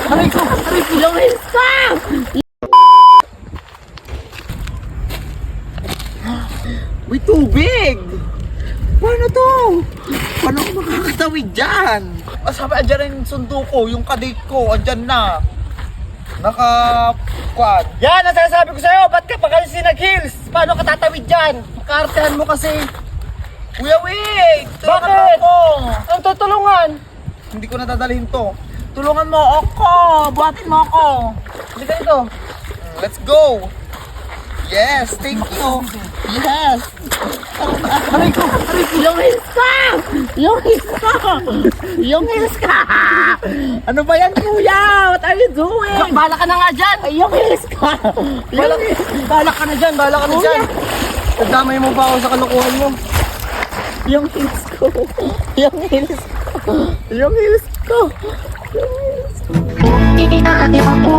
Aray ko! Yung heels ko! May tubig! Paano to? Paano ako makakatawid dyan? Sabi, andyan rin yung sundo ko, yung kadate ko, andyan na. Naka-quad. Yan ang sinasabi ko sa'yo! Ba't ka pa kasi nag-heels? Paano ka tatawid dyan? Kaartehan mo kasi. Kuya, wait! Bakit? Ako. Ang tutulungan? Hindi ko nadadalhin to. Tulungan mo ako! Buhatin mo ako! Hindi ganito. Let's go! Yes, thank you! Yes! Aray ko! Yung heels ko! Yung heels ko! Yung heels ko! Ano ba yan, kuya? What are you doing? Bala ka na nga dyan! Yung heels ko! Bala ka na dyan, bala ka na dyan. Nadamay mo ba ako sa kalokohan mo? Yung heels ko! Yung heels ko! Yung heels ko! Yung heels ko!